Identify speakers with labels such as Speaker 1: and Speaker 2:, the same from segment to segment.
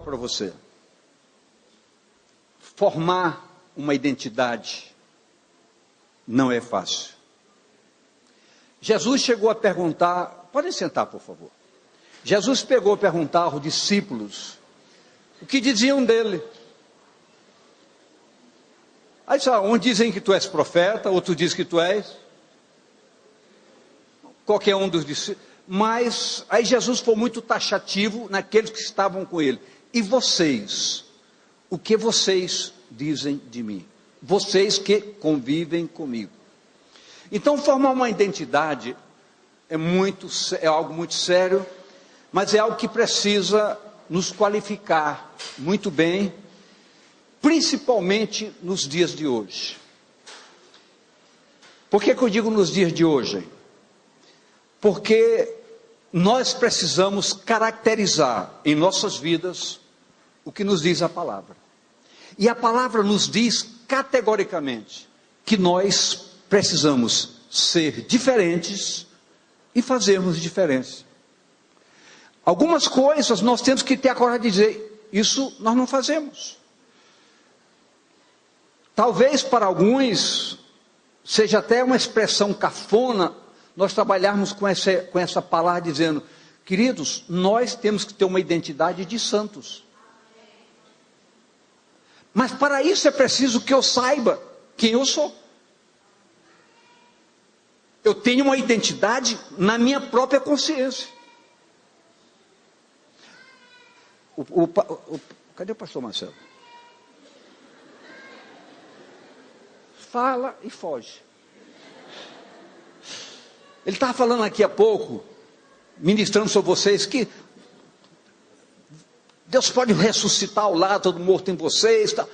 Speaker 1: para você. Formar uma identidade não é fácil. Jesus chegou a perguntar, podem sentar, por favor. Jesus pegou a perguntar aos discípulos o que diziam dele. Aí só, uns dizem que tu és profeta, outros dizem que tu és qualquer um dos discípulos. Mas aí Jesus foi muito taxativo naqueles que estavam com ele. E vocês? O que vocês dizem de mim? Vocês que convivem comigo. Então formar uma identidade é algo muito sério, mas é algo que precisa nos qualificar muito bem, principalmente nos dias de hoje. Por que eu digo nos dias de hoje? Porque nós precisamos caracterizar em nossas vidas o que nos diz a palavra. E a palavra nos diz categoricamente que nós precisamos ser diferentes e fazermos diferença. Algumas coisas nós temos que ter a coragem de dizer, isso nós não fazemos. Talvez para alguns seja até uma expressão cafona nós trabalharmos com essa palavra dizendo, queridos, nós temos que ter uma identidade de santos. Mas para isso é preciso que eu saiba quem eu sou. Eu tenho uma identidade na minha própria consciência. Cadê o pastor Marcelo? Fala e foge. Ele estava falando aqui há pouco, ministrando sobre vocês, que Deus pode ressuscitar ao lado do morto em vocês. Tá?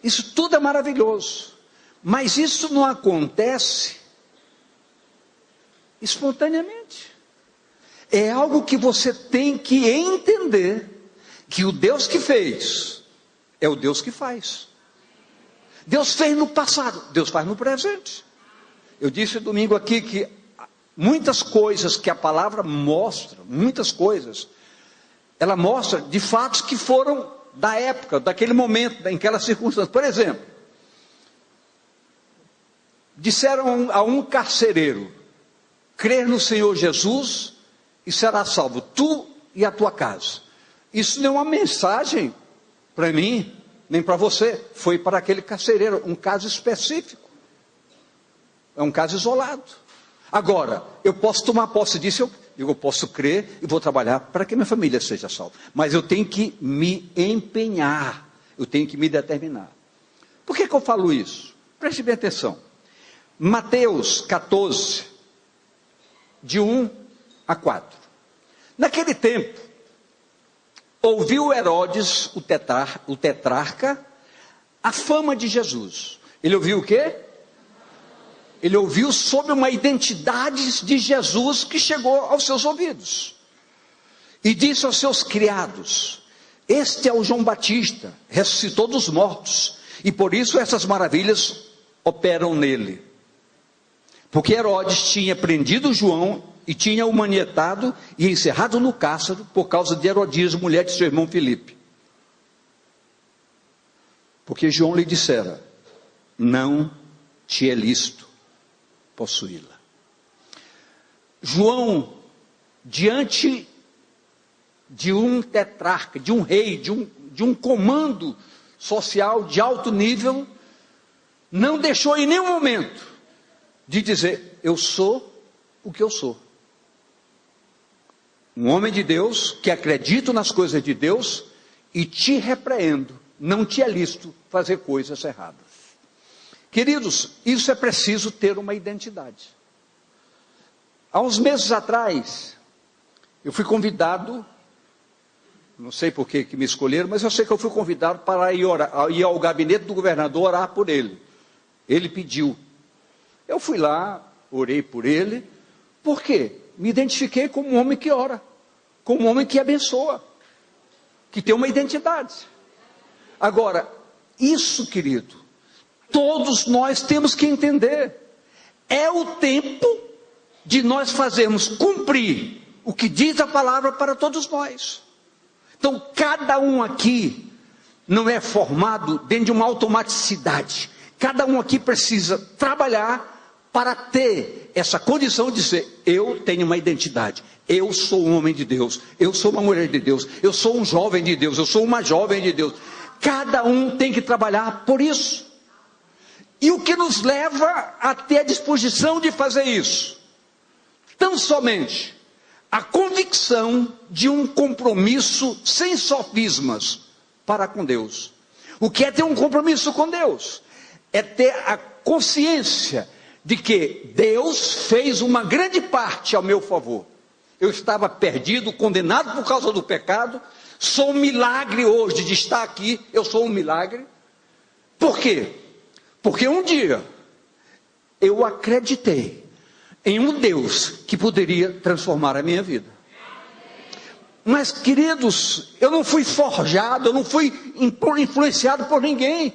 Speaker 1: Isso tudo é maravilhoso. Mas isso não acontece espontaneamente. É algo que você tem que entender, que o Deus que fez, é o Deus que faz. Deus fez no passado, Deus faz no presente. Eu disse domingo aqui que muitas coisas que a palavra mostra, muitas coisas, ela mostra de fatos que foram da época, daquele momento, daquela circunstância. Por exemplo, disseram a um carcereiro, crer no Senhor Jesus e será salvo, tu e a tua casa. Isso não é uma mensagem para mim, nem para você, foi para aquele carcereiro, um caso específico, é um caso isolado. Agora, eu posso tomar posse disso, eu posso crer e vou trabalhar para que minha família seja salva. Mas eu tenho que me empenhar, eu tenho que me determinar. Por que eu falo isso? Preste bem atenção. Mateus 14, de 1 a 4. Naquele tempo, ouviu Herodes, o tetrarca, a fama de Jesus. Ele ouviu o quê? Ele ouviu sobre uma identidade de Jesus que chegou aos seus ouvidos. E disse aos seus criados, este é o João Batista, ressuscitou dos mortos, e por isso essas maravilhas operam nele. Porque Herodes tinha prendido João e tinha o manietado e encerrado no cárcere por causa de Herodias, mulher de seu irmão Filipe. Porque João lhe dissera, não te é lícito possuí-la. João, diante de um tetrarca, de um rei, de um comando social de alto nível, não deixou em nenhum momento de dizer, eu sou o que eu sou. Um homem de Deus, que acredita nas coisas de Deus, e te repreendo, não te é lícito fazer coisas erradas. Queridos, isso é preciso ter uma identidade. Há uns meses atrás, eu fui convidado, não sei por que me escolheram, mas eu sei que eu fui convidado para ir ao gabinete do governador orar por ele. Ele pediu. Eu fui lá, orei por ele. Por quê? Me identifiquei como um homem que ora, como um homem que abençoa, que tem uma identidade. Agora, isso, querido, todos nós temos que entender, é o tempo de nós fazermos cumprir o que diz a palavra para todos nós. Então, cada um aqui não é formado dentro de uma automaticidade. Cada um aqui precisa trabalhar para ter essa condição de dizer: eu tenho uma identidade, eu sou um homem de Deus, eu sou uma mulher de Deus, eu sou um jovem de Deus, eu sou uma jovem de Deus. Cada um tem que trabalhar por isso. E o que nos leva a ter a disposição de fazer isso? Tão somente a convicção de um compromisso sem sofismas para com Deus. O que é ter um compromisso com Deus? É ter a consciência de que Deus fez uma grande parte ao meu favor. Eu estava perdido, condenado por causa do pecado. Sou um milagre hoje de estar aqui. Eu sou um milagre. Por quê? Porque um dia eu acreditei em um Deus que poderia transformar a minha vida. Mas, queridos, eu não fui forjado, eu não fui influenciado por ninguém.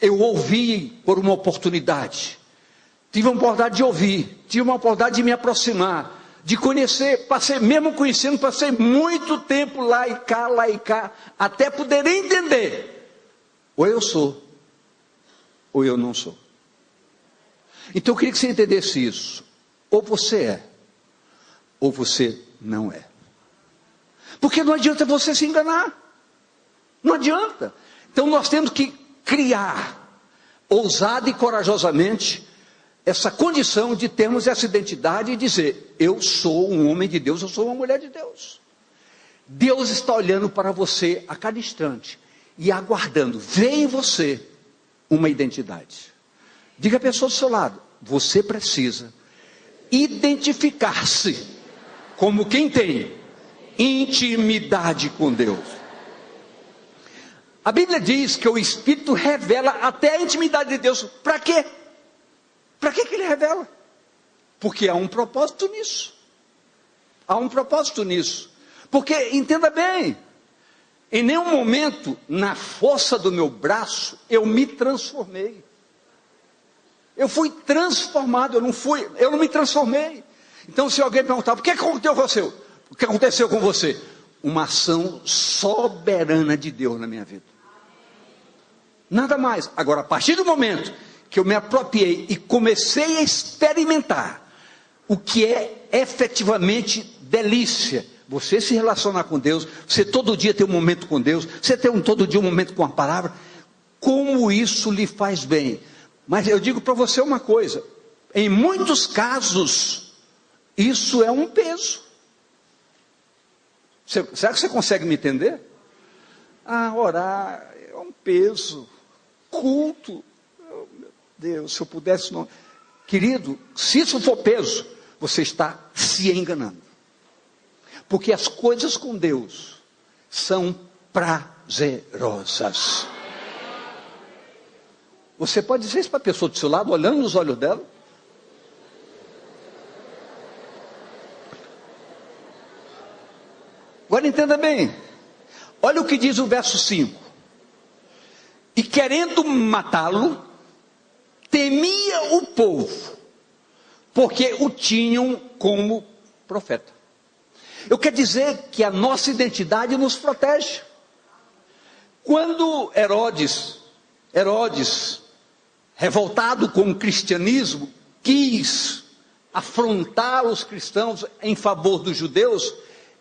Speaker 1: Eu ouvi por uma oportunidade. Tive uma oportunidade de ouvir, tive uma oportunidade de me aproximar, de conhecer, mesmo conhecendo, passei muito tempo lá e cá, até poder entender. Ou eu sou, ou eu não sou. Então eu queria que você entendesse isso. Ou você é, ou você não é. Porque não adianta você se enganar. Não adianta. Então nós temos que criar, ousada e corajosamente, essa condição de termos essa identidade e dizer: eu sou um homem de Deus, eu sou uma mulher de Deus. Deus está olhando para você a cada instante e aguardando ver em você uma identidade. Diga à pessoa do seu lado: você precisa identificar-se como quem tem intimidade com Deus. A Bíblia diz que o Espírito revela até a intimidade de Deus. Para quê? Para que ele revela? Porque há um propósito nisso. Há um propósito nisso. Porque, entenda bem, em nenhum momento, na força do meu braço, eu me transformei. Eu fui transformado, eu não me transformei. Então, se alguém perguntar: o que aconteceu com você? O que aconteceu com você? Uma ação soberana de Deus na minha vida. Nada mais. Agora, a partir do momento que eu me apropriei e comecei a experimentar o que é efetivamente delícia, você se relacionar com Deus, você todo dia ter um momento com Deus, você ter todo dia um momento com a palavra, como isso lhe faz bem. Mas eu digo para você uma coisa: em muitos casos, isso é um peso. Será que você consegue me entender? Orar é um peso. Culto, oh, meu Deus, se eu pudesse não. Querido, se isso for peso, você está se enganando. Porque as coisas com Deus são prazerosas. Você pode dizer isso para a pessoa do seu lado, olhando nos olhos dela? Agora entenda bem. Olha o que diz o verso 5. E querendo matá-lo, temia o povo, porque o tinham como profeta. Eu quero dizer que a nossa identidade nos protege. Quando Herodes, revoltado com o cristianismo, quis afrontar os cristãos em favor dos judeus,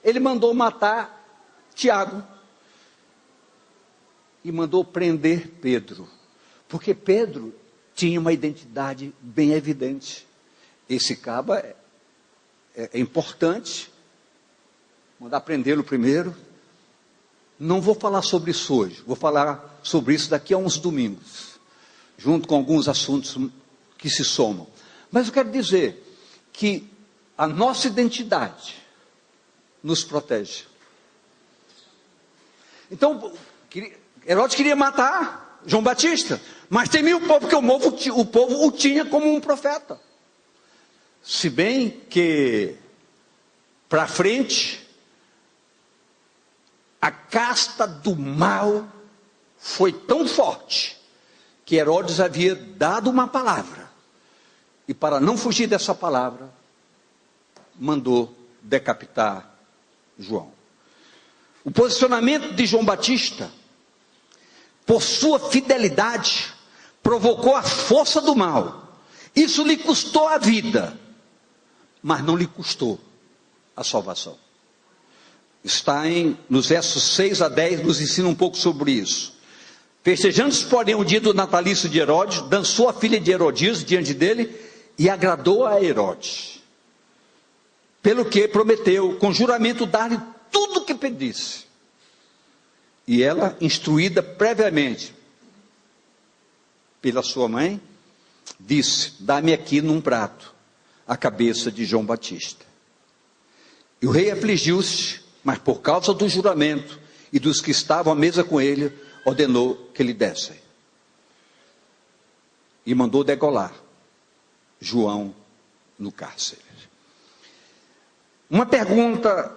Speaker 1: ele mandou matar Tiago. E mandou prender Pedro, porque Pedro tinha uma identidade bem evidente. Esse caba é importante, mandar prendê-lo primeiro. Não vou falar sobre isso hoje, vou falar sobre isso daqui a uns domingos, junto com alguns assuntos que se somam. Mas eu quero dizer que a nossa identidade nos protege. Então, Herodes queria matar João Batista, mas temia o povo, porque o povo o tinha como um profeta. Se bem que, para frente, a casta do mal foi tão forte, que Herodes havia dado uma palavra, e para não fugir dessa palavra, mandou decapitar João. O posicionamento de João Batista, por sua fidelidade, provocou a força do mal. Isso lhe custou a vida, mas não lhe custou a salvação. Está nos versos 6 a 10, nos ensina um pouco sobre isso. Festejando-se, porém, o dia do natalício de Herodes, dançou a filha de Herodias diante dele e agradou a Herodes, pelo que prometeu, com juramento, dar-lhe tudo o que pedisse. E ela, instruída previamente pela sua mãe, disse: dá-me aqui num prato a cabeça de João Batista. E o rei afligiu-se, mas por causa do juramento e dos que estavam à mesa com ele, ordenou que lhe dessem. E mandou degolar João no cárcere. Uma pergunta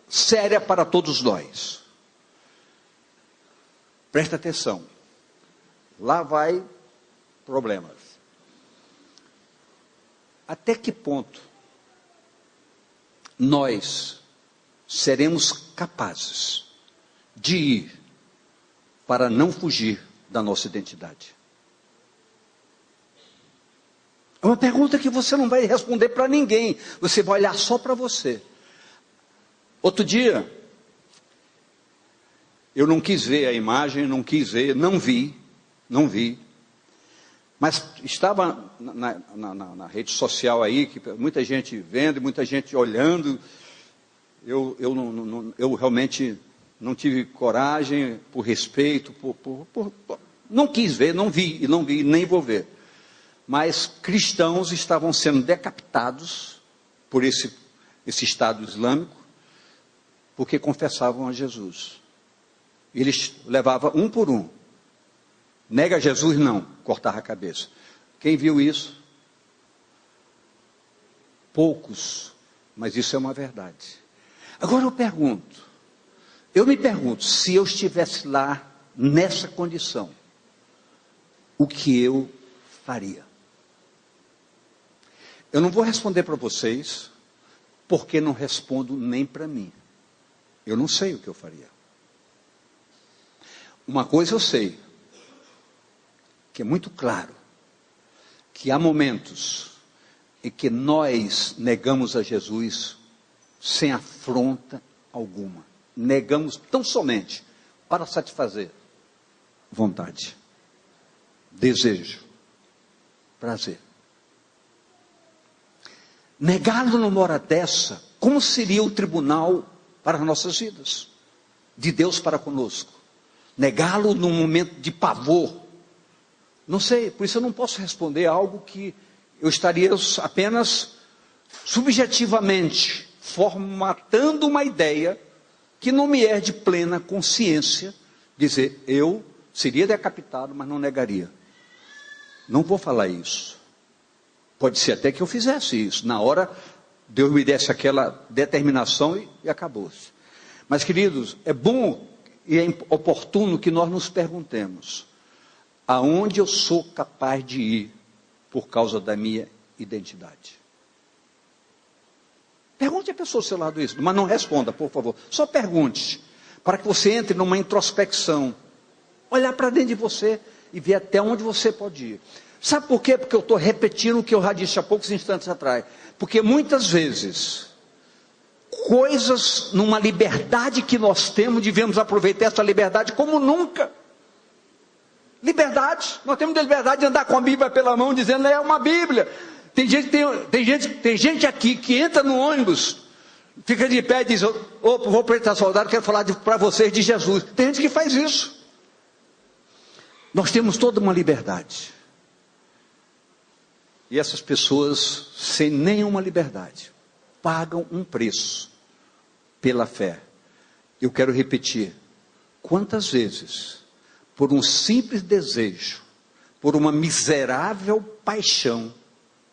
Speaker 1: séria para todos nós. Presta atenção. Lá vai problemas. Até que ponto nós seremos capazes de ir para não fugir da nossa identidade? É uma pergunta que você não vai responder para ninguém, você vai olhar só para você. Outro dia, eu não quis ver a imagem, não vi, mas estava na rede social aí, que muita gente vendo, muita gente olhando. Eu realmente não tive coragem, por respeito, não quis ver, não vi, nem vou ver. Mas cristãos estavam sendo decapitados por esse Estado Islâmico, porque confessavam a Jesus. Eles levavam um por um. Nega Jesus, não, cortava a cabeça. Quem viu isso? Poucos, mas isso é uma verdade. Agora eu me pergunto, se eu estivesse lá, nessa condição, o que eu faria? Eu não vou responder para vocês, porque não respondo nem para mim. Eu não sei o que eu faria. Uma coisa eu sei, que é muito claro, que há momentos em que nós negamos a Jesus sem afronta alguma. Negamos tão somente para satisfazer vontade, desejo, prazer. Negá-lo numa hora dessa, como seria o tribunal para as nossas vidas? De Deus para conosco. Negá-lo num momento de pavor. Não sei, por isso eu não posso responder algo que eu estaria apenas subjetivamente formatando uma ideia que não me é de plena consciência, dizer, eu seria decapitado, mas não negaria. Não vou falar isso. Pode ser até que eu fizesse isso. Na hora, Deus me desse aquela determinação e acabou-se. Mas, queridos, é bom e é oportuno que nós nos perguntemos, aonde eu sou capaz de ir por causa da minha identidade? Pergunte à pessoa ao seu lado isso, mas não responda, por favor. Só pergunte, para que você entre numa introspecção. Olhar para dentro de você e ver até onde você pode ir. Sabe por quê? Porque eu estou repetindo o que eu já disse há poucos instantes atrás. Porque muitas vezes, coisas numa liberdade que nós temos, devemos aproveitar essa liberdade como nunca. Liberdade, nós temos a liberdade de andar com a Bíblia pela mão, dizendo, é uma Bíblia. Tem gente aqui que entra no ônibus, fica de pé e diz, vou prestar soldado, quero falar para vocês de Jesus. Tem gente que faz isso. Nós temos toda uma liberdade. E essas pessoas, sem nenhuma liberdade, pagam um preço pela fé. Eu quero repetir, quantas vezes, por um simples desejo, por uma miserável paixão,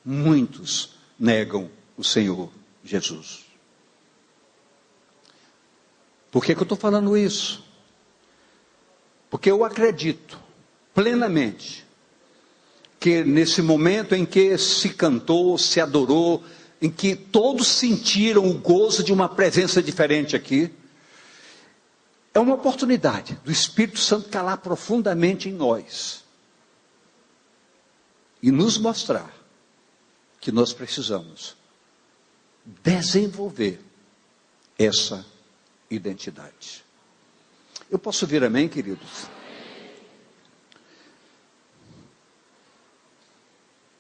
Speaker 1: muitos negam o Senhor Jesus. Por que eu estou falando isso? Porque eu acredito plenamente que nesse momento em que se cantou, se adorou, em que todos sentiram o gozo de uma presença diferente aqui, é uma oportunidade do Espírito Santo calar profundamente em nós e nos mostrar que nós precisamos desenvolver essa identidade. Eu posso ouvir amém, queridos?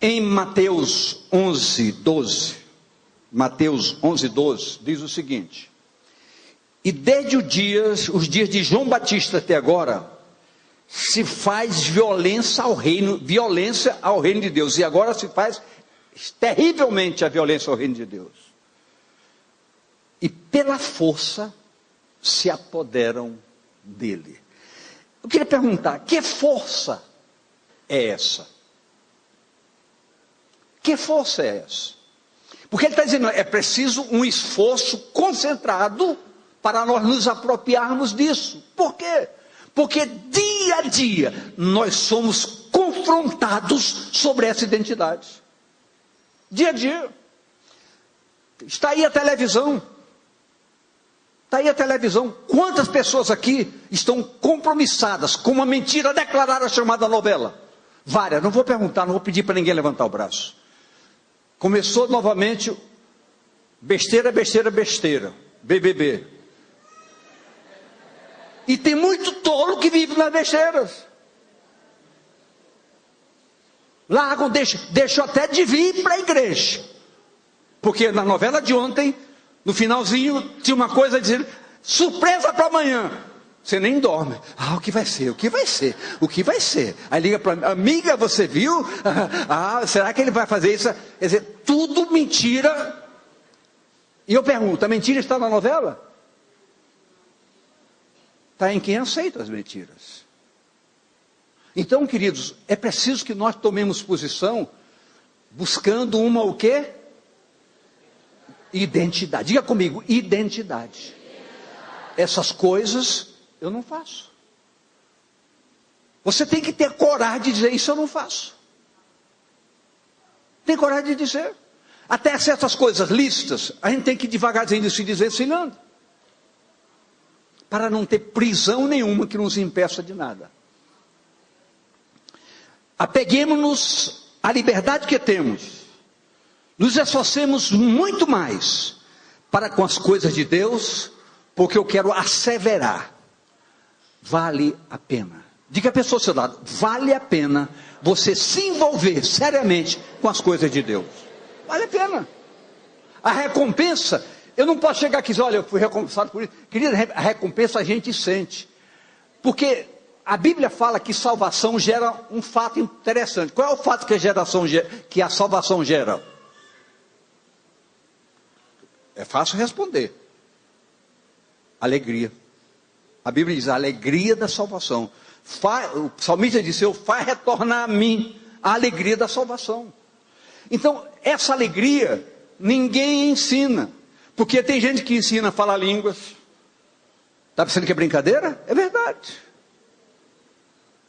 Speaker 1: Em Mateus 11, 12, diz o seguinte: e desde os dias de João Batista até agora, se faz violência ao reino de Deus, e agora se faz terrivelmente a violência ao reino de Deus, e pela força se apoderam dele. Eu queria perguntar, que força é essa? Que força é essa? Porque ele está dizendo, é preciso um esforço concentrado para nós nos apropriarmos disso. Por quê? Porque dia a dia nós somos confrontados sobre essa identidade. Dia a dia. Está aí a televisão. Está aí a televisão. Quantas pessoas aqui estão compromissadas com uma mentira declarada chamada novela? Várias. Não vou perguntar, não vou pedir para ninguém levantar o braço. Começou novamente besteira, BBB. E tem muito tolo que vive nas besteiras. Largam, deixam até de vir para a igreja. Porque na novela de ontem, no finalzinho, tinha uma coisa dizendo, surpresa para amanhã. Você nem dorme. O que vai ser? Aí liga para amiga, você viu? Será que ele vai fazer isso? Quer dizer, tudo mentira. E eu pergunto, a mentira está na novela? Está em quem aceita as mentiras. Então, queridos, é preciso que nós tomemos posição, buscando uma o quê? Identidade. Diga comigo, identidade. Essas coisas eu não faço. Você tem que ter coragem de dizer, isso eu não faço. Tem coragem de dizer. Até certas coisas lícitas, a gente tem que devagarzinho se desvencilhando. Para não ter prisão nenhuma que nos impeça de nada. Apeguemos-nos à liberdade que temos. Nos esforcemos muito mais para com as coisas de Deus, porque eu quero asseverar. Vale a pena. Diga a pessoa ao seu lado, vale a pena você se envolver seriamente com as coisas de Deus. Vale a pena. A recompensa, eu não posso chegar aqui e dizer, olha, eu fui recompensado por isso. Querida, a recompensa a gente sente. Porque a Bíblia fala que salvação gera um fato interessante. Qual é o fato que a salvação gera? É fácil responder. Alegria. A Bíblia diz, a alegria da salvação. O salmista disse, faz retornar a mim a alegria da salvação. Então, essa alegria, ninguém ensina. Porque tem gente que ensina a falar línguas. Está pensando que é brincadeira? É verdade.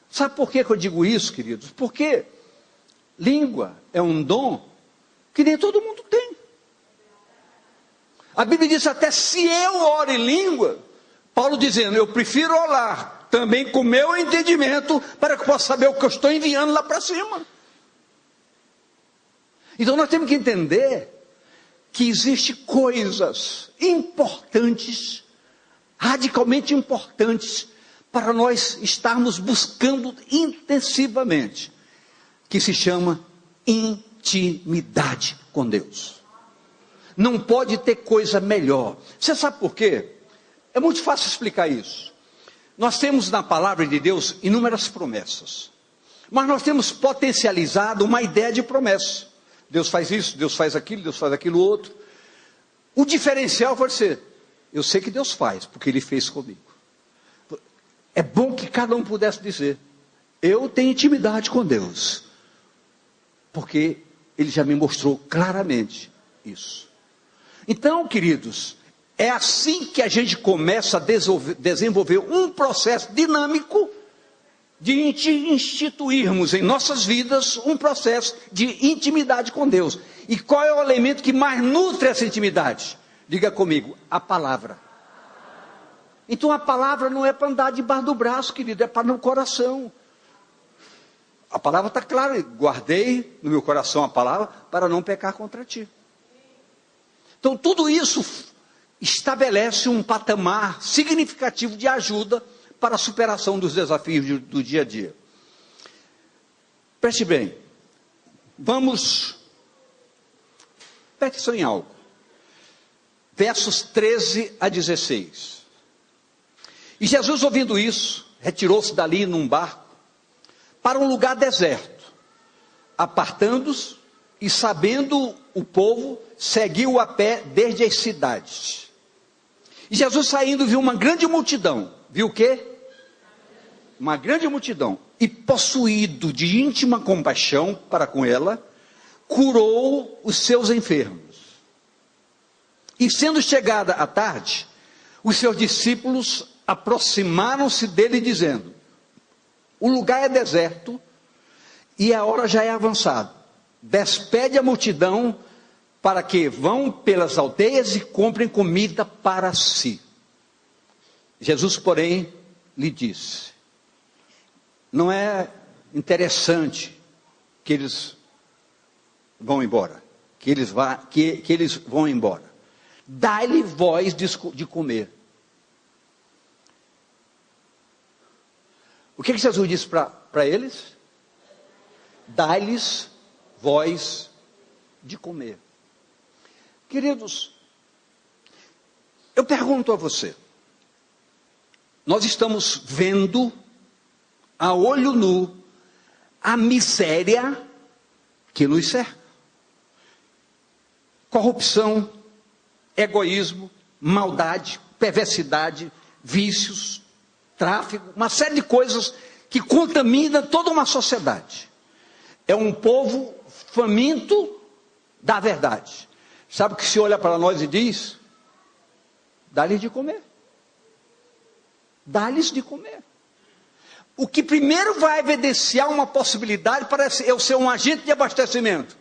Speaker 1: Sabe por que eu digo isso, queridos? Porque língua é um dom que nem todo mundo tem. A Bíblia diz até, se eu oro em língua, Paulo dizendo, eu prefiro orar também com o meu entendimento, para que eu possa saber o que eu estou enviando lá para cima. Então nós temos que entender que existem coisas importantes, radicalmente importantes, para nós estarmos buscando intensivamente, que se chama intimidade com Deus. Não pode ter coisa melhor. Você sabe por quê? É muito fácil explicar isso. Nós temos na palavra de Deus inúmeras promessas, mas nós temos potencializado uma ideia de promessa. Deus faz isso, Deus faz aquilo outro. O diferencial vai ser, eu sei que Deus faz, porque Ele fez comigo. É bom que cada um pudesse dizer, eu tenho intimidade com Deus, porque Ele já me mostrou claramente isso. Então, queridos, é assim que a gente começa a desenvolver um processo dinâmico de instituirmos em nossas vidas um processo de intimidade com Deus. E qual é o elemento que mais nutre essa intimidade? Diga comigo, a palavra. Então a palavra não é para andar debaixo do braço, querido, é para no coração. A palavra está clara, guardei no meu coração a palavra para não pecar contra ti. Então tudo isso estabelece um patamar significativo de ajuda para a superação dos desafios do dia a dia. Preste bem, preste atenção em algo. Versos 13 a 16. E Jesus, ouvindo isso, retirou-se dali num barco para um lugar deserto, apartando-se e, sabendo o povo, seguiu a pé desde as cidades. E Jesus, saindo, viu uma grande multidão. Viu o quê? Uma grande multidão. E, possuído de íntima compaixão para com ela, curou os seus enfermos. E, sendo chegada a tarde, os seus discípulos aproximaram-se dele, dizendo: o lugar é deserto e a hora já é avançada. Despede a multidão para que vão pelas aldeias e comprem comida para si. Jesus, porém, lhe disse: não é interessante que eles vão embora, que eles vão embora. Dai-lhe voz de comer. O que Jesus disse para eles? Dai-lhes voz de comer. Queridos, eu pergunto a você, nós estamos vendo a olho nu a miséria que nos cerca. Corrupção, egoísmo, maldade, perversidade, vícios, tráfico, uma série de coisas que contaminam toda uma sociedade. É um povo faminto da verdade. Sabe o que se olha para nós e diz? Dá-lhes de comer. Dá-lhes de comer. O que primeiro vai evidenciar uma possibilidade para eu ser um agente de abastecimento,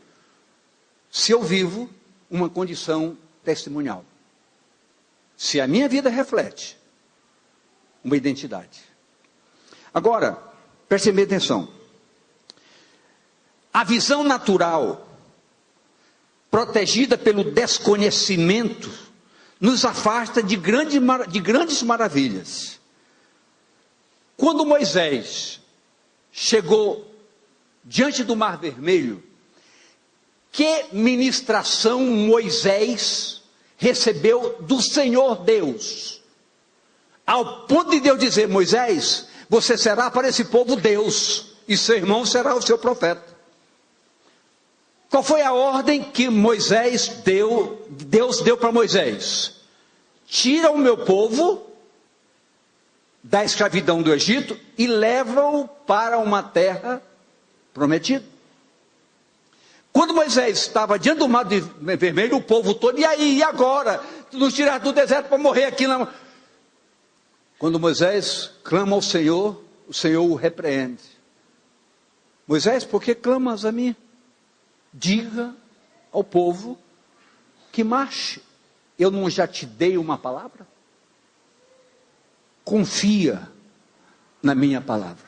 Speaker 1: se eu vivo uma condição testemunial. Se a minha vida reflete uma identidade. Agora, preste atenção. A visão natural, protegida pelo desconhecimento, nos afasta de grandes maravilhas. Quando Moisés chegou diante do Mar Vermelho, que ministração Moisés recebeu do Senhor Deus, ao ponto de Deus dizer: Moisés, você será para esse povo Deus, e seu irmão será o seu profeta. Qual foi a ordem que Deus deu para Moisés? Tira o meu povo da escravidão do Egito e leva-o para uma terra prometida. Quando Moisés estava diante do Mar Vermelho, o povo todo: e aí, e agora? Nos tirar do deserto para morrer aqui na... Quando Moisés clama ao Senhor, o Senhor o repreende. Moisés, por que clamas a mim? Diga ao povo que marche. Eu não já te dei uma palavra? Confia na minha palavra.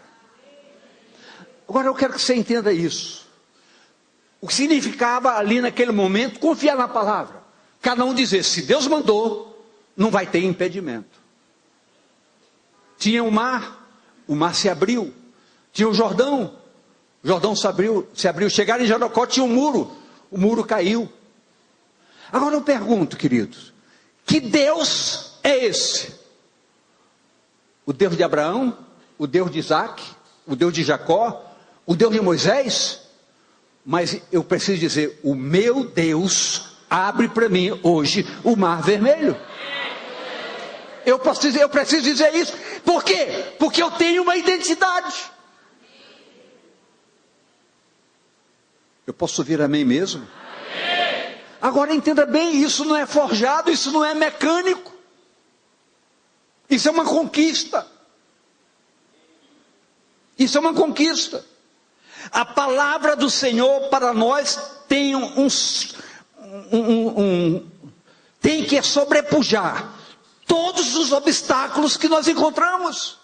Speaker 1: Agora eu quero que você entenda isso. O que significava ali naquele momento confiar na palavra. Cada um dizer: se Deus mandou, não vai ter impedimento. Tinha o mar se abriu. Tinha o Jordão se abriu. Chegaram em Jericó, tinha um muro, o muro caiu. Agora eu pergunto, queridos, que Deus é esse? O Deus de Abraão, o Deus de Isaac, o Deus de Jacó, o Deus de Moisés? Mas eu preciso dizer: o meu Deus abre para mim hoje o Mar Vermelho. Eu preciso dizer isso. Por quê? Porque eu tenho uma identidade. Eu posso ouvir amém mesmo? Amém. Agora entenda bem, isso não é forjado, isso não é mecânico. Isso é uma conquista. Isso é uma conquista. A palavra do Senhor para nós tem tem que sobrepujar todos os obstáculos que nós encontramos.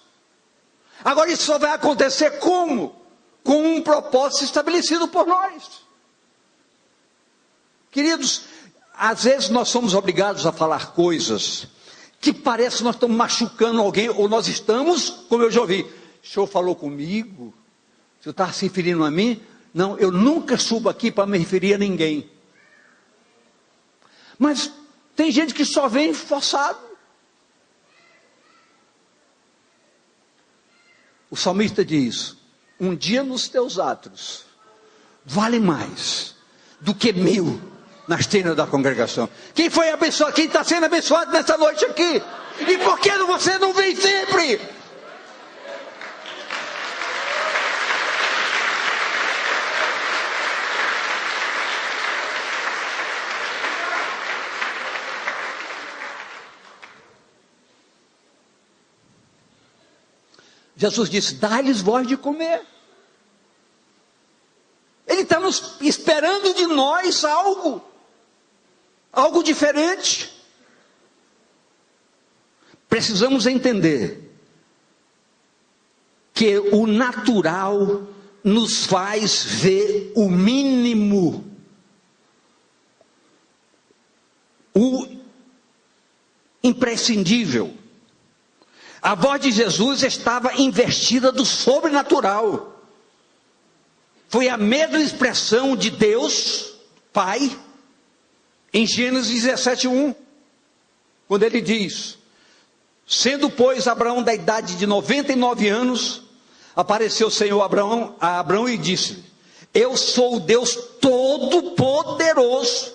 Speaker 1: Agora, isso só vai acontecer como? Com um propósito estabelecido por nós. Queridos, às vezes nós somos obrigados a falar coisas que parece que nós estamos machucando alguém, ou nós estamos, como eu já ouvi, o senhor falou comigo, o senhor está se referindo a mim? Não, eu nunca subo aqui para me referir a ninguém. Mas tem gente que só vem forçado. O salmista diz: um dia nos teus atos vale mais do que 1000 nas tendas da congregação. Quem foi abençoado? Quem está sendo abençoado nessa noite aqui? E por que você não vem sempre? Jesus disse: dá-lhes voz de comer. Ele está nos esperando de nós algo diferente. Precisamos entender que o natural nos faz ver o mínimo, o imprescindível. A voz de Jesus estava investida do sobrenatural. Foi a mesma expressão de Deus, Pai, em Gênesis 17:1, quando ele diz: sendo, pois, Abraão da idade de 99 anos, apareceu o Senhor a Abraão e disse: eu sou o Deus Todo-Poderoso,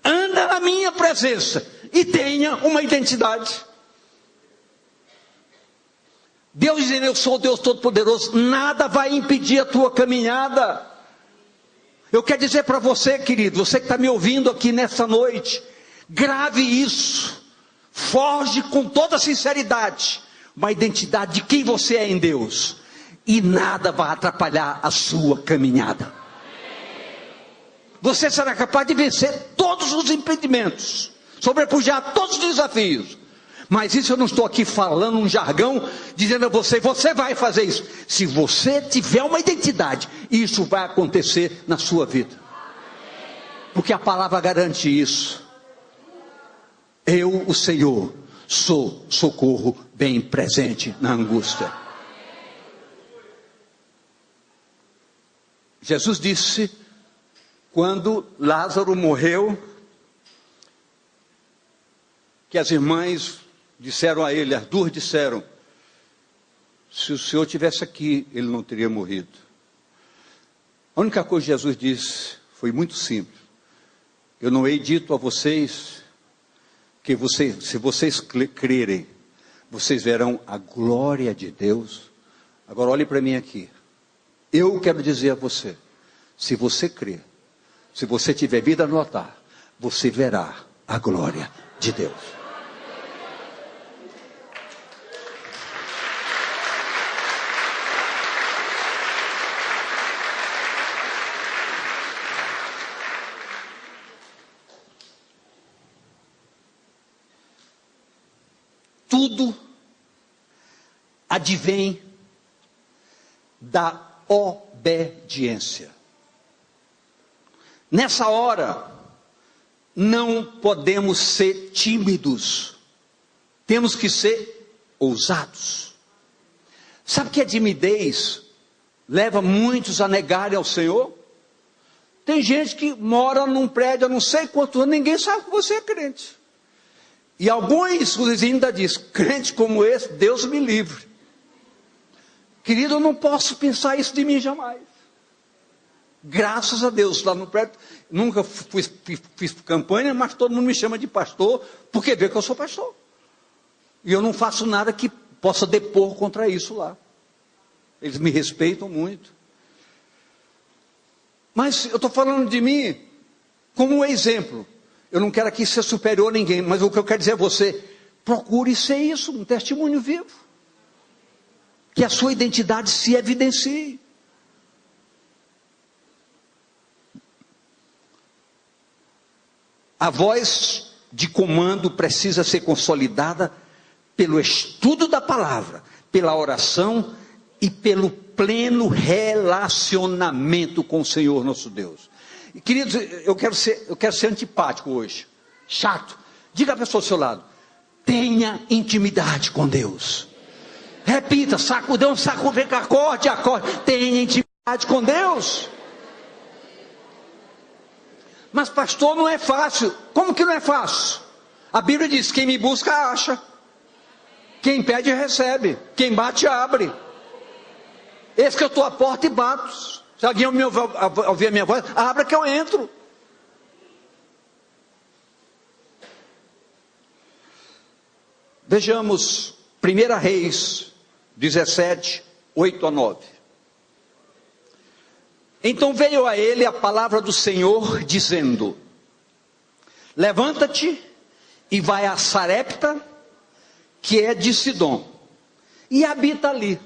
Speaker 1: anda na minha presença e tenha uma identidade. Deus dizendo: eu sou o Deus Todo-Poderoso, nada vai impedir a tua caminhada. Eu quero dizer para você, querido, você que está me ouvindo aqui nessa noite, grave isso, forge com toda sinceridade uma identidade de quem você é em Deus, e nada vai atrapalhar a sua caminhada. Você será capaz de vencer todos os impedimentos, sobrepujar todos os desafios. Mas isso eu não estou aqui falando um jargão, dizendo a você: você vai fazer isso. Se você tiver uma identidade, isso vai acontecer na sua vida. Porque a palavra garante isso. Eu, o Senhor, sou socorro bem presente na angústia. Jesus disse, quando Lázaro morreu, que as irmãs disseram a ele, as duas disseram: se o Senhor tivesse aqui, ele não teria morrido. A única coisa que Jesus disse foi muito simples: eu não hei dito a vocês que se vocês crerem, vocês verão a glória de Deus? Agora olhe para mim aqui. Eu quero dizer a você, se você crer, se você tiver vida no altar, você verá a glória de Deus. Tudo advém da obediência. Nessa hora, não podemos ser tímidos, temos que ser ousados. Sabe que a timidez leva muitos a negarem ao Senhor? Tem gente que mora num prédio há não sei quantos anos, ninguém sabe que você é crente. E alguns ainda dizem: crente como esse, Deus me livre. Querido, eu não posso pensar isso de mim jamais. Graças a Deus, lá no prédio, nunca fiz campanha, mas todo mundo me chama de pastor, porque vê que eu sou pastor. E eu não faço nada que possa depor contra isso lá. Eles me respeitam muito. Mas eu estou falando de mim como um exemplo. Eu não quero aqui ser superior a ninguém, mas o que eu quero dizer a você: procure ser isso, um testemunho vivo. Que a sua identidade se evidencie. A voz de comando precisa ser consolidada pelo estudo da palavra, pela oração e pelo pleno relacionamento com o Senhor nosso Deus. E, queridos, eu quero ser antipático hoje, chato. Diga a pessoa ao seu lado: tenha intimidade com Deus. Repita: sacudão, sacudão, acorde, acorde. Tenha intimidade com Deus. Mas pastor, não é fácil. Como que não é fácil? A Bíblia diz: quem me busca acha, quem pede recebe, quem bate abre. Eis que eu estou à porta e bato. Se alguém ouvir a minha voz, abra que eu entro. Vejamos 1 Reis 17, 8 a 9. Então veio a ele a palavra do Senhor, dizendo: levanta-te e vai a Sarepta, que é de Sidom, e habita ali.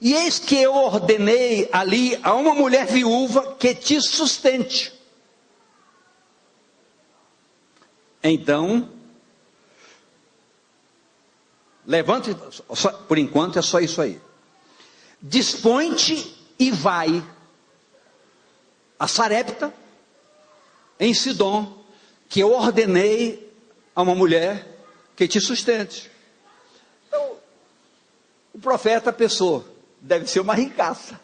Speaker 1: E eis que eu ordenei ali a uma mulher viúva que te sustente. Então, levante, por enquanto é só isso aí. Dispõe-te e vai a Sarepta, em Sidom, que eu ordenei a uma mulher que te sustente. Então, o profeta pensou: deve ser uma ricaça.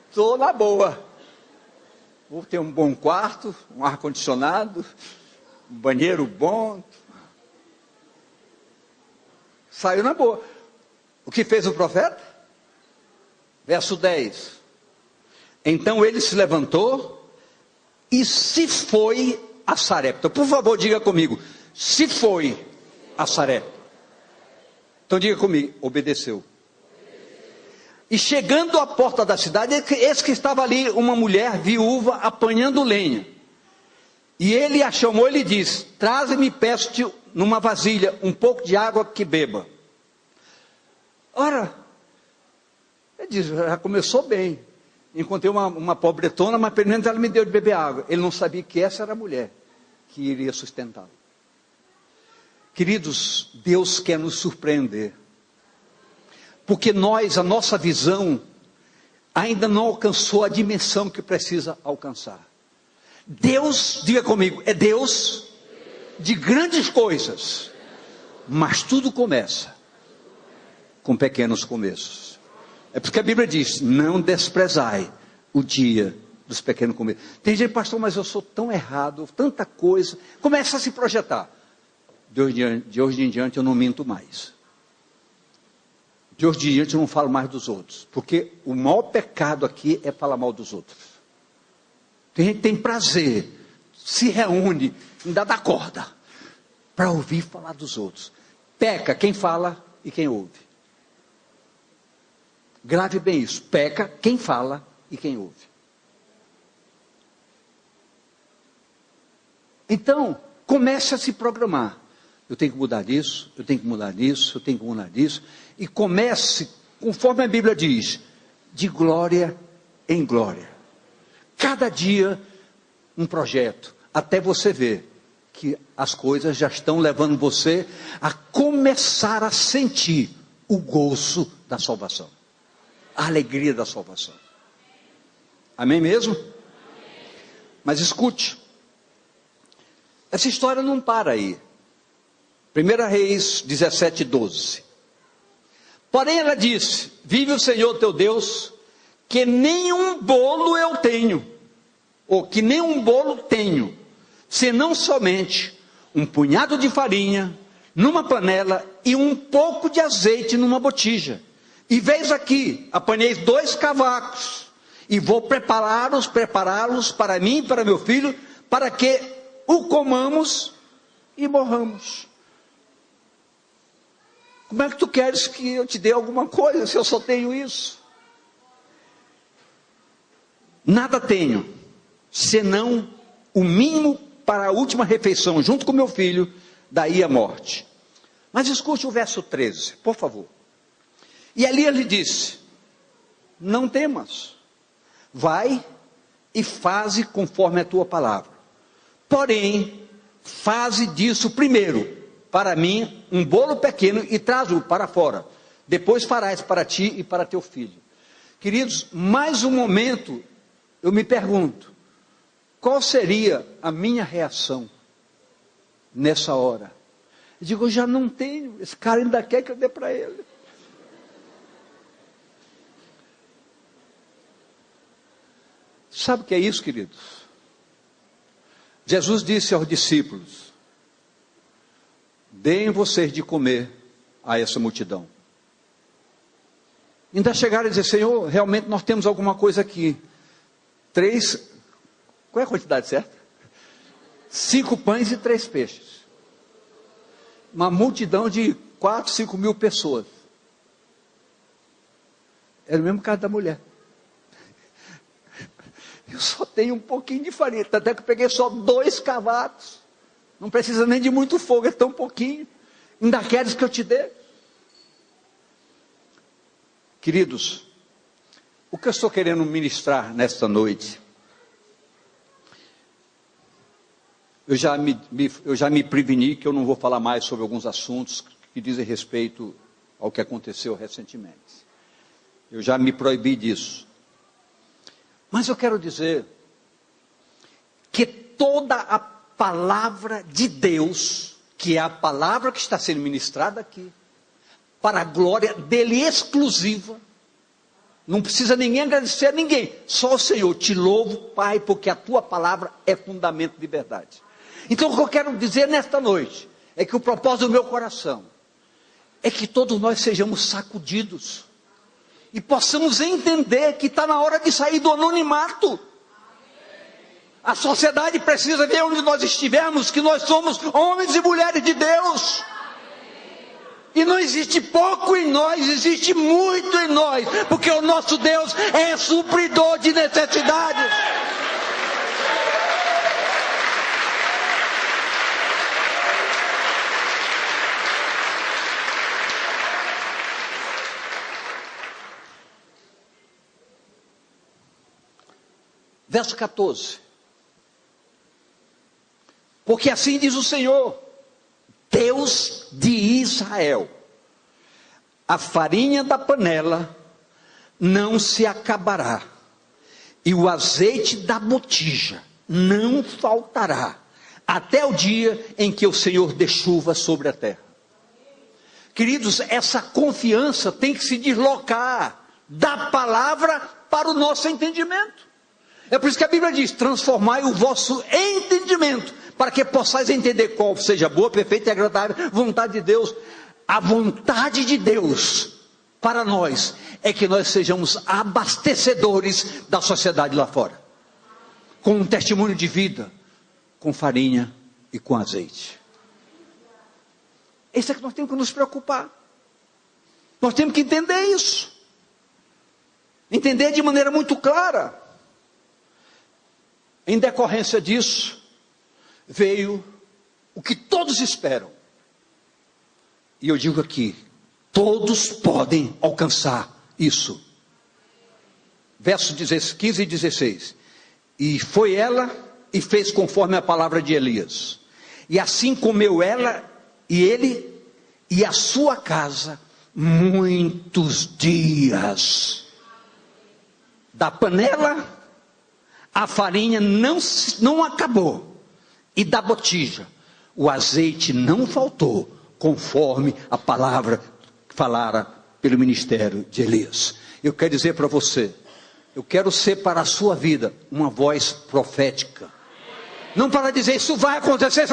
Speaker 1: Estou na boa. Vou ter um bom quarto, um ar-condicionado, um banheiro bom. Saiu na boa. O que fez o profeta? Verso 10. Então ele se levantou e se foi a Sarepta. Por favor, diga comigo: se foi a Sarepta. Então diga comigo: obedeceu. E chegando à porta da cidade, eis que estava ali uma mulher viúva apanhando lenha. E ele a chamou e lhe disse: traze-me, peço-te, numa vasilha, um pouco de água que beba. Ora, ele diz: já começou bem. Encontrei uma pobretona, mas pelo menos ela me deu de beber água. Ele não sabia que essa era a mulher que iria sustentá-lo. Queridos, Deus quer nos surpreender. Porque a nossa visão ainda não alcançou a dimensão que precisa alcançar. Deus, diga comigo, é Deus de grandes coisas. Mas tudo começa com pequenos começos. É porque a Bíblia diz: não desprezai o dia dos pequenos começos. Tem gente: pastor, mas eu sou tão errado, tanta coisa. Começa a se projetar. De hoje em diante eu não minto mais. De hoje em diante eu não falo mais dos outros. Porque o maior pecado aqui é falar mal dos outros. Tem gente que tem prazer, se reúne, ainda dá corda, para ouvir falar dos outros. Peca quem fala e quem ouve. Grave bem isso: peca quem fala e quem ouve. Então, comece a se programar. Eu tenho que mudar disso, eu tenho que mudar disso, eu tenho que mudar disso. E comece, conforme a Bíblia diz, de glória em glória. Cada dia um projeto, até você ver que as coisas já estão levando você a começar a sentir o gozo da salvação. A alegria da salvação. Amém mesmo? Mas escute, essa história não para aí. 1 Reis 17, 12. Porém ela disse: vive o Senhor teu Deus, que nenhum bolo eu tenho, ou que nenhum bolo tenho, senão somente um punhado de farinha numa panela e um pouco de azeite numa botija. E veis aqui, apanhei 2 cavacos, e vou prepará-los para mim e para meu filho, para que o comamos e morramos. Como é que tu queres que eu te dê alguma coisa, se eu só tenho isso? Nada tenho, senão o mínimo para a última refeição, junto com meu filho, daí a morte. Mas escute o verso 13, por favor. E ali ele disse: não temas, vai e faze conforme a tua palavra, Porém, faze disso primeiro, para mim, um bolo pequeno e traz-o para fora. Depois farás para ti e para teu filho. Queridos, mais um momento, eu me pergunto, qual seria a minha reação nessa hora? Eu digo, eu já não tenho, esse cara ainda quer que eu dê para ele. Sabe o que é isso, queridos? Jesus disse aos discípulos, deem vocês de comer a essa multidão. Ainda chegaram a dizer, Senhor, realmente nós temos alguma coisa aqui. 3, qual é a quantidade certa? 5 pães e 3 peixes. Uma multidão de 4, 5 mil pessoas. Era o mesmo caso da mulher. Eu só tenho um pouquinho de farinha, até que eu peguei só 2 cavalos. Não precisa nem de muito fogo, é tão pouquinho. Ainda queres que eu te dê? Queridos, o que eu estou querendo ministrar nesta noite, eu já me preveni que eu não vou falar mais sobre alguns assuntos que dizem respeito ao que aconteceu recentemente. Eu já me proibi disso. Mas eu quero dizer que toda a palavra de Deus, que é a palavra que está sendo ministrada aqui, para a glória dele exclusiva, não precisa ninguém agradecer a ninguém, só o Senhor. Te louvo, Pai, porque a tua palavra é fundamento de verdade. Então o que eu quero dizer nesta noite, é que o propósito do meu coração, é que todos nós sejamos sacudidos, e possamos entender que está na hora de sair do anonimato. A sociedade precisa ver onde nós estivermos, que nós somos homens e mulheres de Deus. E não existe pouco em nós, existe muito em nós, porque o nosso Deus é supridor de necessidades. Verso 14. Porque assim diz o Senhor, Deus de Israel, a farinha da panela não se acabará, e o azeite da botija não faltará, até o dia em que o Senhor dê chuva sobre a terra. Queridos, essa confiança tem que se deslocar da palavra para o nosso entendimento. É por isso que a Bíblia diz, transformai o vosso entendimento, para que possais entender qual seja a boa, perfeita e agradável vontade de Deus. A vontade de Deus para nós é que nós sejamos abastecedores da sociedade lá fora, com um testemunho de vida, com farinha e com azeite. Isso é que nós temos que nos preocupar. Nós temos que entender isso, entender de maneira muito clara. Em decorrência disso, veio o que todos esperam. E eu digo aqui, todos podem alcançar isso. Versos 15 e 16. E foi ela e fez conforme a palavra de Elias. E assim comeu ela e ele e a sua casa muitos dias. Da panela a farinha não acabou, e da botija o azeite não faltou, conforme a palavra falara pelo ministério de Elias. Eu quero dizer para você, eu quero ser para a sua vida uma voz profética, não para dizer isso vai acontecer,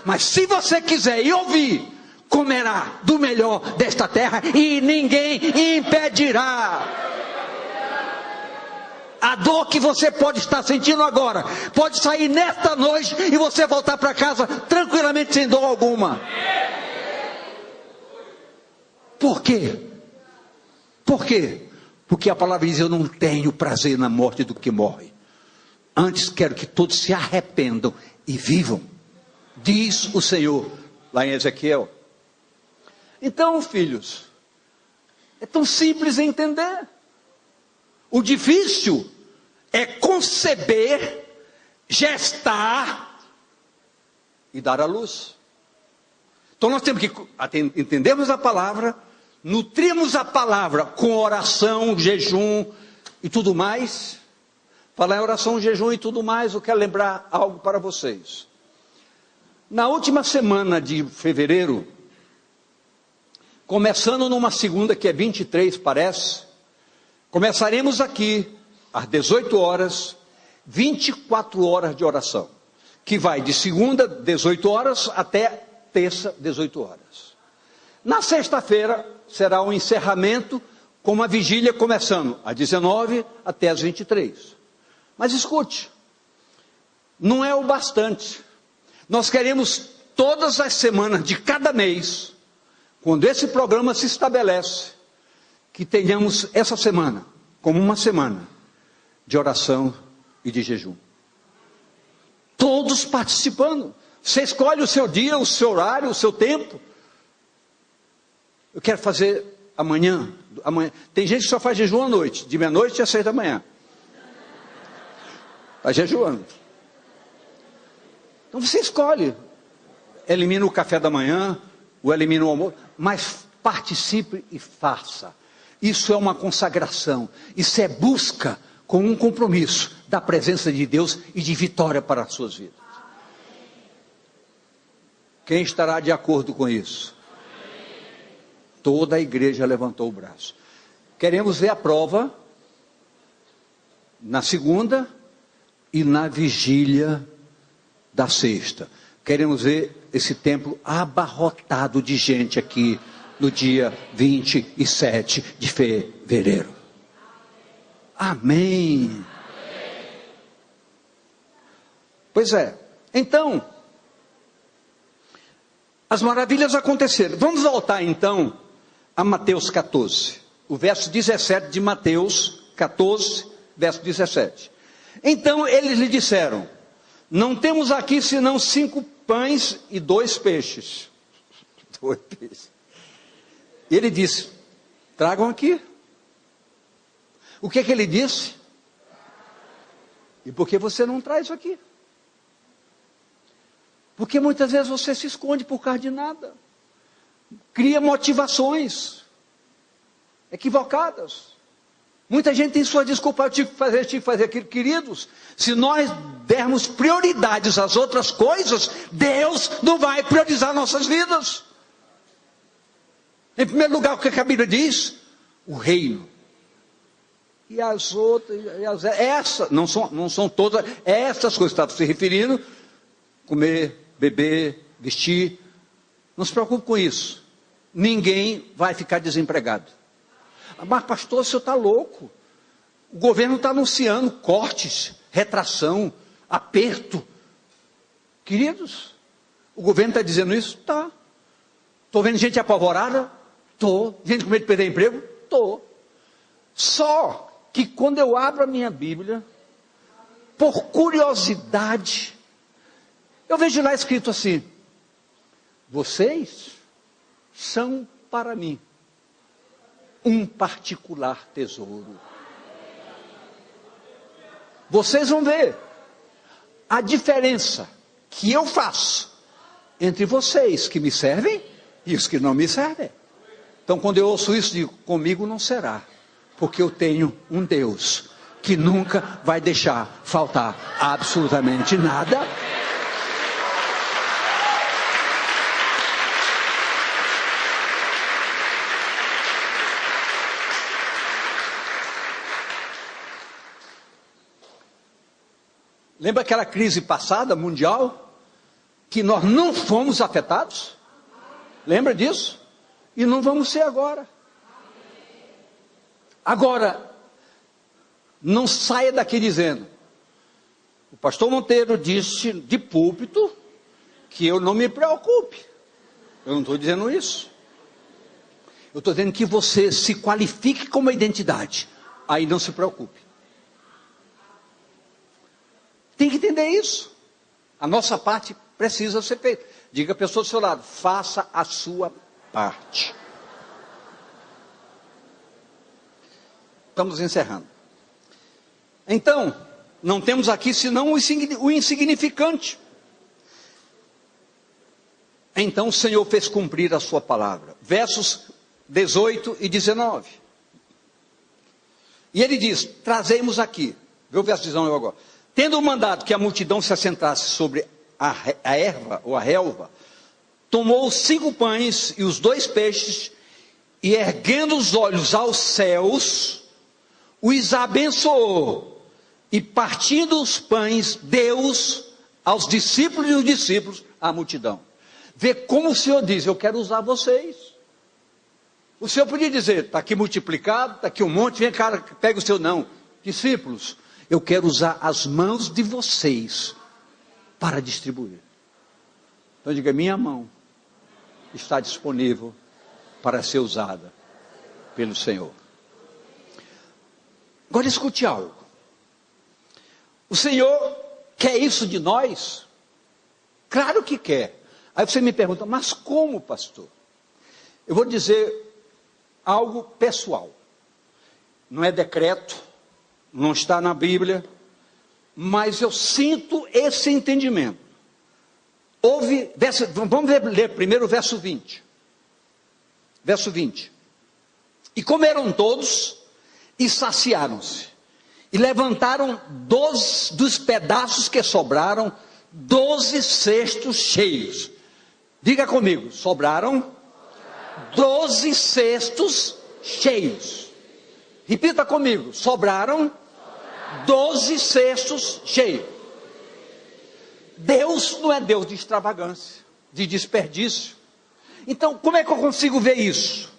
Speaker 1: mas se você quiser e ouvir, comerá do melhor desta terra e ninguém impedirá. A dor que você pode estar sentindo agora, pode sair nesta noite e você voltar para casa tranquilamente sem dor alguma. Por quê? Por quê? Porque a palavra diz, eu não tenho prazer na morte do que morre. Antes quero que todos se arrependam e vivam. Diz o Senhor, lá em Ezequiel. Então, filhos, é tão simples entender. O difícil é conceber, gestar e dar à luz. Então nós temos que entendermos a palavra, nutrirmos a palavra com oração, jejum e tudo mais. Falar em oração, jejum e tudo mais, eu quero lembrar algo para vocês. Na última semana de fevereiro, começando numa segunda que é 23, parece, começaremos aqui às 18 horas, 24 horas de oração, que vai de segunda, 18 horas, até terça, 18 horas. Na sexta-feira, será o encerramento, com uma vigília começando às 19 até às 23. Mas escute, não é o bastante. Nós queremos todas as semanas de cada mês, quando esse programa se estabelece, que tenhamos essa semana como uma semana de oração e de jejum. Todos participando. Você escolhe o seu dia, o seu horário, o seu tempo. Eu quero fazer amanhã. Tem gente que só faz jejum à noite, de meia-noite às 6 da manhã. Está jejuando. Então você escolhe. Elimina o café da manhã, ou elimina o almoço, mas participe e faça. Isso é uma consagração. Isso é busca com um compromisso da presença de Deus e de vitória para as suas vidas. Quem estará de acordo com isso? Toda a igreja levantou o braço. Queremos ver a prova na segunda e na vigília da sexta. Queremos ver esse templo abarrotado de gente aqui no dia 27 de fevereiro. Amém. Pois é. Então, as maravilhas aconteceram. Vamos voltar então a Mateus 14. O verso 17 de Mateus 14, verso 17. Então eles lhe disseram: não temos aqui senão 5 pães e 2 peixes. 2 peixes. E ele disse: tragam aqui. O que é que ele disse? E por que você não traz isso aqui? Porque muitas vezes você se esconde por causa de nada. Cria motivações equivocadas. Muita gente tem sua desculpa: eu tive que fazer aquilo. Queridos, se nós dermos prioridades às outras coisas, Deus não vai priorizar nossas vidas. Em primeiro lugar, o que a Bíblia diz? O reino. E as outras, essas, não são todas, essas coisas que estava se referindo: comer, beber, vestir. Não se preocupe com isso. Ninguém vai ficar desempregado. Mas pastor, o senhor está louco. O governo está anunciando cortes, retração, aperto. Queridos, o governo está dizendo isso? Está. Estou vendo gente apavorada? Estou. Gente com medo de perder emprego? Estou. Só que quando eu abro a minha Bíblia, por curiosidade, eu vejo lá escrito assim: vocês são para mim um particular tesouro. Vocês vão ver a diferença que eu faço entre vocês que me servem e os que não me servem. Então, quando eu ouço isso, digo: comigo não será, porque eu tenho um Deus que nunca vai deixar faltar absolutamente nada. Lembra aquela crise passada, mundial, que nós não fomos afetados? Lembra disso? E não vamos ser agora. Agora, não saia daqui dizendo: o pastor Monteiro disse de púlpito que eu não me preocupe. Eu não estou dizendo isso. Eu estou dizendo que você se qualifique com uma identidade. Aí não se preocupe. Tem que entender isso. A nossa parte precisa ser feita. Diga a pessoa do seu lado: faça a sua parte. Estamos encerrando. Então, não temos aqui senão o insignificante. Então o Senhor fez cumprir a sua palavra. Versos 18 e 19. E ele diz, trazemos aqui, vê o verso 19 agora. Tendo mandado que a multidão se assentasse sobre a erva ou a relva, tomou os 5 pães e os 2 peixes, e erguendo os olhos aos céus, os abençoou, e partindo os pães, deu-os aos discípulos e os discípulos à multidão. Vê como o Senhor diz, eu quero usar vocês. O Senhor podia dizer, está aqui multiplicado, está aqui um monte, vem cara, pega o seu. Não, discípulos, eu quero usar as mãos de vocês para distribuir. Então diga, minha mão está disponível para ser usada pelo Senhor. Agora escute algo. O Senhor quer isso de nós? Claro que quer. Aí você me pergunta, mas como, pastor? Eu vou dizer algo pessoal. Não é decreto, não está na Bíblia, mas eu sinto esse entendimento. Vamos ler primeiro o verso 20. Verso 20. E comeram todos e saciaram-se. E levantaram dos pedaços que sobraram, 12 cestos cheios. Diga comigo, sobraram 12 cestos cheios. Repita comigo, sobraram 12 cestos cheios. Deus não é Deus de extravagância, de desperdício. Então, como é que eu consigo ver isso?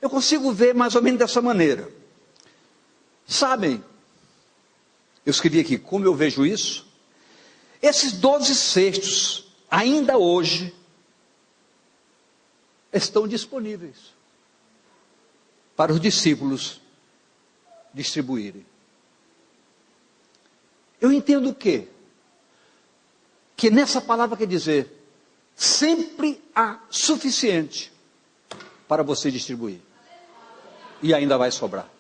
Speaker 1: Eu consigo ver mais ou menos dessa maneira. Sabem, eu escrevi aqui, como eu vejo isso? Esses 12 cestos, ainda hoje, estão disponíveis para os discípulos distribuírem. Eu entendo o quê? Que nessa palavra quer dizer, sempre há suficiente para você distribuir. E ainda vai sobrar.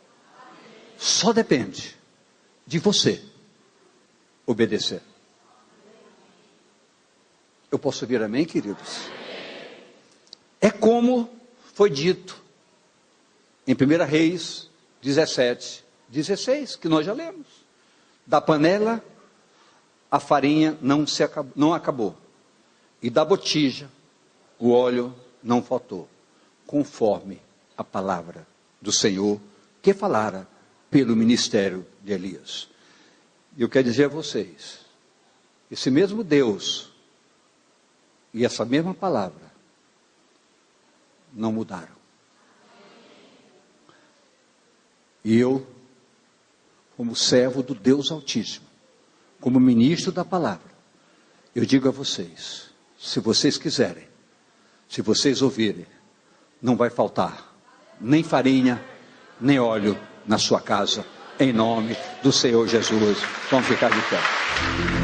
Speaker 1: Só depende de você obedecer. Eu posso ouvir amém, queridos? É como foi dito em 1 Reis 17, 16, que nós já lemos. Da panela, a farinha não acabou. E da botija, o óleo não faltou. Conforme a palavra do Senhor, que falara pelo ministério de Elias. E eu quero dizer a vocês, esse mesmo Deus e essa mesma palavra não mudaram. E eu, como servo do Deus Altíssimo, como ministro da palavra, eu digo a vocês, se vocês quiserem, se vocês ouvirem, não vai faltar nem farinha, nem óleo na sua casa, em nome do Senhor Jesus. Vamos ficar de pé.